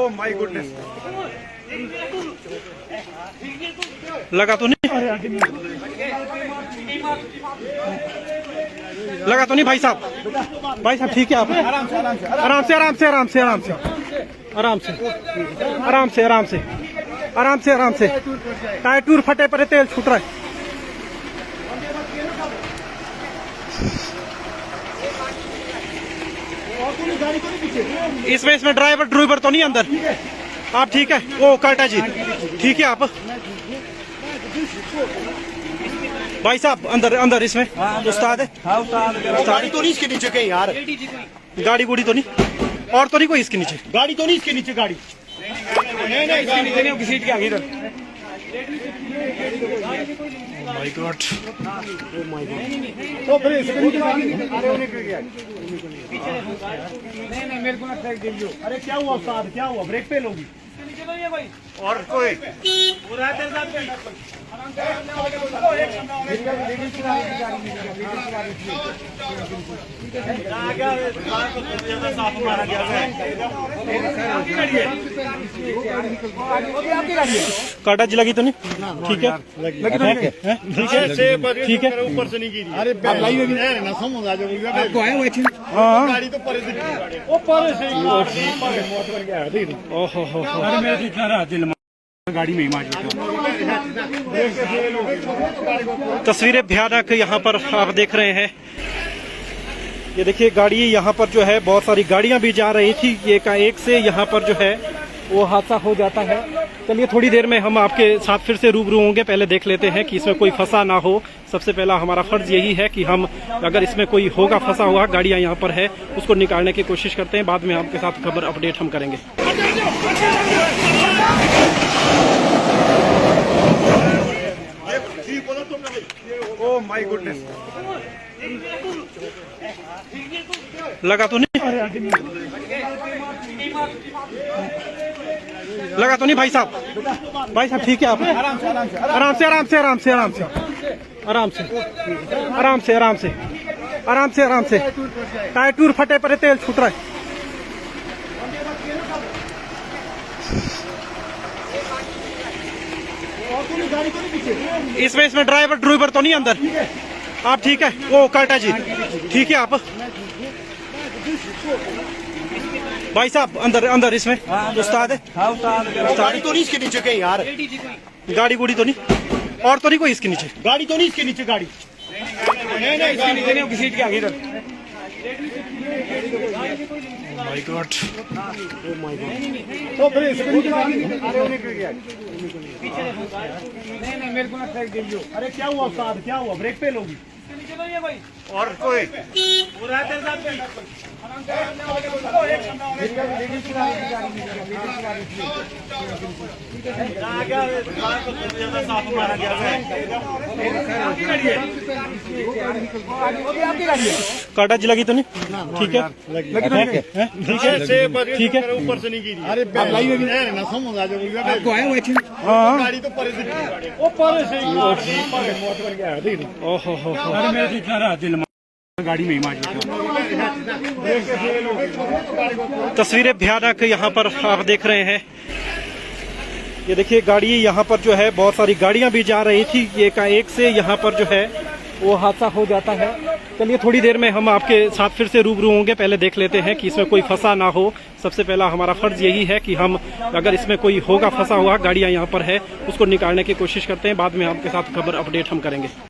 Oh my goodness, लगा तो नहीं, लगा तो नहीं भाई साहब? भाई साहब ठीक है आप? आराम से आराम से आराम से आराम से आराम से आराम से आराम से आराम से आराम से आराम से टायर टूर फटे पर तेल छूट रहा है। इसमें ड्राइवर तो नहीं अंदर? आप ठीक है? वो काटा जी ठीक है आप? भाई साहब अंदर इसमें उस्ताद है? गाड़ी तो नहीं इसके नीचे कहीं यार, गाड़ी गुड़ी तो नहीं, और तो नहीं कोई इसके नीचे? गाड़ी तो नहीं इसके नीचे, गाड़ी नहीं इसके नीचे नहीं, किसी सीट के आगे इधर। माय गॉड, तो फिर इसके नीचे अरे उन्हें क्या नहीं मेरे को ना ट्रैक दे दो। अरे क्या हुआ उस्ताद, क्या हुआ? ब्रेक फेल होगी और कोई पूरा तेरे साथ काटा जी लगी तो नहीं? ठीक है ठीक है। ऊपर से नहीं गिरी। अरे ना समझ आ जाओ आपको आया हुआ गाड़ी तो परे से ओहो हो, अरे मेरा तो इतना रहा दिल गाड़ी में ही मार। तस्वीरें भयानक यहाँ पर आप देख रहे हैं। ये देखिए गाड़ी यहाँ पर जो है बहुत सारी गाड़ियां भी जा रही थी, एक से यहाँ पर जो है वो हादसा हो जाता है। चलिए थोड़ी देर में हम आपके साथ फिर से रूबरू होंगे, पहले देख लेते हैं कि इसमें कोई फंसा ना हो। सबसे पहला हमारा फर्ज यही है कि हम अगर इसमें कोई होगा फंसा हुआ, गाड़ियां यहाँ पर है, उसको निकालने की कोशिश करते हैं। बाद में आपके साथ खबर अपडेट हम करेंगे। ओह माय गुडनेस, लगा तो नहीं, लगा तो नहीं भाई साहब? भाई साहब ठीक है आप? आराम से आराम से आराम से आराम से आराम से आराम से आराम से आराम से टायर टूर फटे पर तेल छूट रहा है। इसमें ड्राइवर तो नहीं अंदर? आप ठीक है? वो काटा जी ठीक है आप? भाई साहब अंदर इसमें उस्ताद है? गाड़ी तो नहीं इसके नीचे कहीं यार, गाड़ी गुड़ी तो नहीं, और तो नहीं कोई इसके नीचे? गाड़ी तो नहीं इसके नीचे, गाड़ी नहीं इसके नीचे नहीं, किसी सीट के आगे इधर। माय गॉड, तो फिर इसके नीचे अरे उन्हें क्या नहीं मेरे को ना ट्रैक दे दो। अरे क्या हुआ उस्ताद, क्या हुआ? ब्रेक फेल होगी और कोई पूरा तेरे साथ काटा जी लगी तो नहीं? ठीक है ठीक है। ऊपर से नहीं गिरी। अरे ना समझ आ जाओ आपको आया हुआ गाड़ी तो परे से ओहो हो, अरे मेरा तो इतना रहा दिल गाड़ी में ही मार। तस्वीरें भयानक यहाँ पर आप देख रहे हैं। ये देखिए गाड़ी यहाँ पर जो है बहुत सारी गाड़ियां भी जा रही थी, एक से यहाँ पर जो है वो हादसा हो जाता है। चलिए थोड़ी देर में हम आपके साथ फिर से रूबरू होंगे, पहले देख लेते हैं कि इसमें कोई फंसा ना हो। सबसे पहला हमारा फर्ज यही है कि हम अगर इसमें कोई होगा फंसा हुआ, गाड़ियां यहाँ पर है, उसको निकालने की कोशिश करते हैं। बाद में आपके साथ खबर अपडेट हम करेंगे।